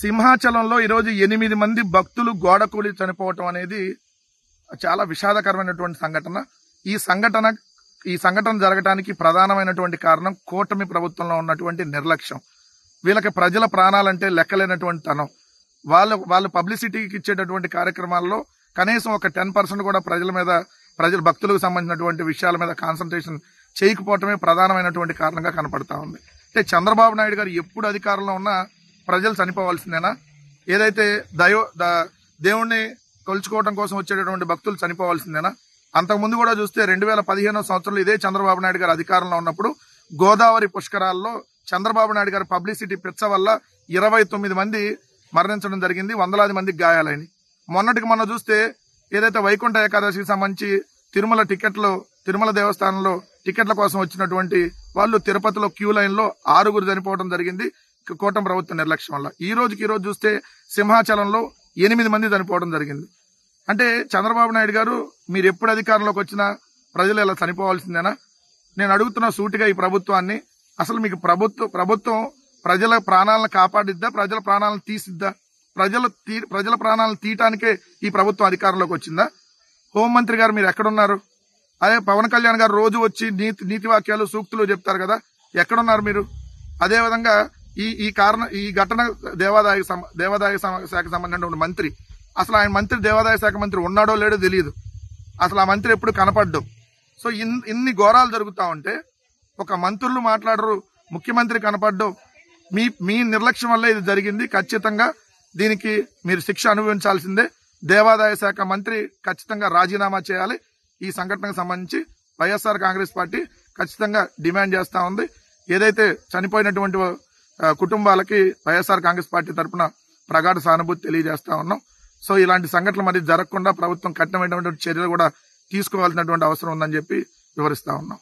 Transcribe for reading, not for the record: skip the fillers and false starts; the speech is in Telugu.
సింహాచలంలో ఈరోజు 8 మంది భక్తులు గోడ కూలి చనిపోవటం అనేది చాలా విషాదకరమైనటువంటి సంఘటన. ఈ సంఘటన జరగడానికి ప్రధానమైనటువంటి కారణం కూటమి ప్రభుత్వంలో ఉన్నటువంటి నిర్లక్ష్యం. వీళ్ళకి ప్రజల ప్రాణాలంటే లెక్కలేనటువంటి తనం. వాళ్ళు పబ్లిసిటీకి ఇచ్చేటటువంటి కార్యక్రమాల్లో కనీసం ఒక 10% కూడా భక్తులకు సంబంధించినటువంటి విషయాల మీద కాన్సన్ట్రేషన్ చేయకపోవటమే ప్రధానమైనటువంటి కారణంగా కనపడతా ఉంది. అంటే చంద్రబాబు నాయుడు గారు ఎప్పుడు అధికారంలో ఉన్నా ప్రజలు చనిపోవాల్సిందేనా? ఏదైతే దేవుణ్ణి కొలుచుకోవడం కోసం వచ్చేటటువంటి భక్తులు చనిపోవాల్సిందేనా? అంతకుముందు కూడా చూస్తే 2015 సంవత్సరంలో ఇదే చంద్రబాబు నాయుడు గారు అధికారంలో ఉన్నప్పుడు గోదావరి పుష్కరాల్లో చంద్రబాబు నాయుడు గారి పబ్లిసిటీ పిచ్చ వల్ల 29 మంది మరణించడం జరిగింది, వందలాది మందికి గాయాలని. మొన్నటికి మొన్న చూస్తే ఏదైతే వైకుంఠ ఏకాదశికి సంబంధించి తిరుమల దేవస్థానంలో టికెట్ల కోసం వచ్చినటువంటి వాళ్ళు తిరుపతిలో క్యూ లైన్ లో 6 చనిపోవడం జరిగింది కూటమి ప్రభుత్వ నిర్లక్ష్యం వల్ల. ఈ రోజు చూస్తే సింహాచలంలో 8 మంది చనిపోవడం జరిగింది. అంటే చంద్రబాబు నాయుడు గారు మీరు ఎప్పుడు అధికారంలోకి వచ్చినా ప్రజలు ఇలా చనిపోవాల్సిందేనా? నేను అడుగుతున్న సూటిగా ఈ ప్రభుత్వాన్ని, అసలు మీకు ప్రభుత్వం ప్రజల ప్రాణాలను కాపాడిద్దా, ప్రజల ప్రాణాలను తీసిద్దా? ప్రజల ప్రాణాలను తీయటానికే ఈ ప్రభుత్వం అధికారంలోకి వచ్చిందా? హోంమంత్రి గారు మీరు ఎక్కడున్నారు? అదే పవన్ కళ్యాణ్ గారు రోజు వచ్చి నీతి వాక్యాలు సూక్తులు చెప్తారు కదా, ఎక్కడున్నారు మీరు? అదేవిధంగా ఈ ఘటన దేవాదాయ శాఖ సంబంధించిన మంత్రి, అసలు ఆయన మంత్రి దేవాదాయ శాఖ మంత్రి ఉన్నాడో లేడో తెలియదు. అసలు ఆ మంత్రి ఎప్పుడు కనపడ్డు. సో ఇన్ని ఘోరాలు జరుగుతా ఉంటే ఒక మంత్రులు మాట్లాడరు, ముఖ్యమంత్రి కనపడ్డు. మీ నిర్లక్ష్యం వల్ల ఇది జరిగింది. ఖచ్చితంగా దీనికి మీరు శిక్ష అనుభవించాల్సిందే. దేవాదాయ శాఖ మంత్రి ఖచ్చితంగా రాజీనామా చేయాలి. ఈ సంఘటనకు సంబంధించి వైఎస్ఆర్ కాంగ్రెస్ పార్టీ ఖచ్చితంగా డిమాండ్ చేస్తా ఉంది. ఏదైతే చనిపోయినటువంటి కుటుంబాలకి వైఎస్ఆర్ కాంగ్రెస్ పార్టీ తరఫున ప్రగాఢ సానుభూతి తెలియజేస్తా ఉన్నాం. సో ఇలాంటి సంఘటనలు మరి జరగకుండా ప్రభుత్వం కఠినమైనటువంటి చర్యలు కూడా తీసుకోవాల్సినటువంటి అవసరం ఉందని చెప్పి వివరిస్తా ఉన్నాం.